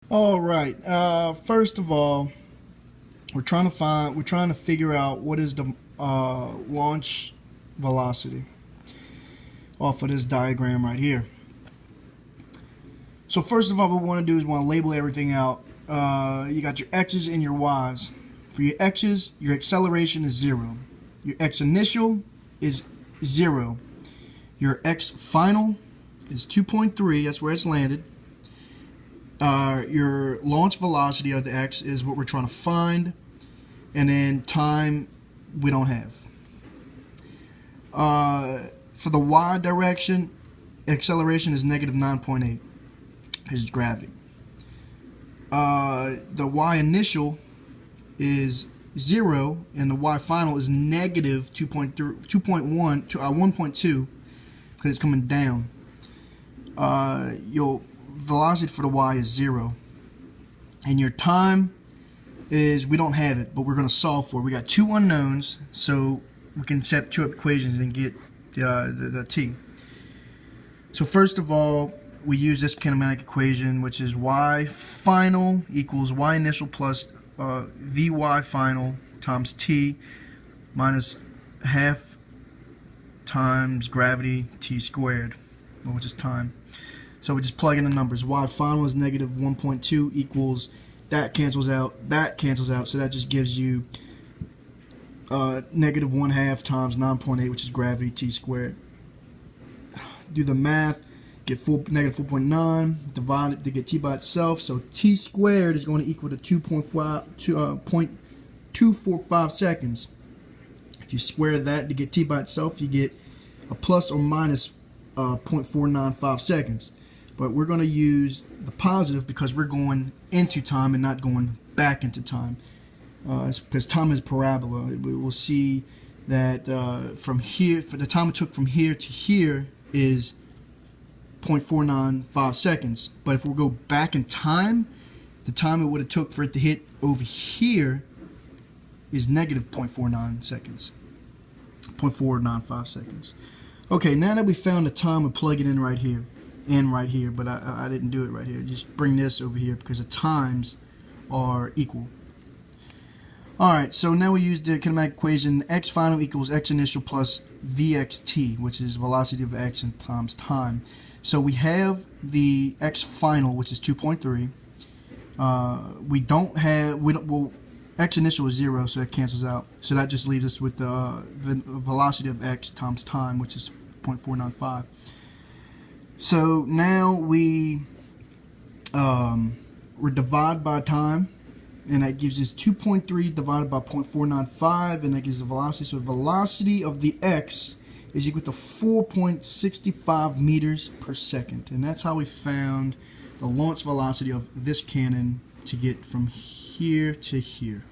All right. First of all, we're trying to figure out what is the launch velocity off of this diagram right here. So first of all, what we want to do is we want to label everything out. You got your x's and your y's. For your x's, your acceleration is 0. Your x initial is 0. Your x final is 2.3. That's where it's landed. Your launch velocity of the x is what we're trying to find, and then time we don't have. For the y direction, acceleration is negative 9.8. Is gravity. The y initial is 0, and the y final is negative 2.1 to 1.2 because it's coming down. Your velocity for the y is 0, and your time is, we don't have it, but we're going to solve for it. We got two unknowns, so we can set two equations and get the t. So first of all, we use this kinematic equation, which is y final equals y initial plus vy final times t minus half times gravity t squared, which is time. So we just plug in the numbers. Y final is negative 1.2 equals, that cancels out, so that just gives you negative 1/2 times 9.8, which is gravity t squared. Do the math. Get negative 4.9, divide it to get t by itself, so t squared is going to equal to 2.245 seconds. If you square that to get t by itself, you get a plus or minus 0.495 seconds. But we're going to use the positive because we're going into time and not going back into time. Because time is parabola. We will see that from here, for the time it took from here to here is 0.495 seconds. But if we go back in time, the time it would have took for it to hit over here is negative 0.49 seconds. 0.495 seconds. Okay, now that we found the time, we plug it in right here and right here, but I didn't do it right here. Just bring this over here because the times are equal. Alright, so now we use the kinematic equation. X final equals x initial plus vxt, which is velocity of x and times time. So we have the x final, which is 2.3. Well, x initial is 0, so it cancels out. So that just leaves us with the velocity of x times time, which is 0.495. So now we're divide by time, and that gives us 2.3 divided by 0.495, and that gives the velocity. So the velocity of the x is equal to 4.65 meters per second. And that's how we found the launch velocity of this cannon to get from here to here.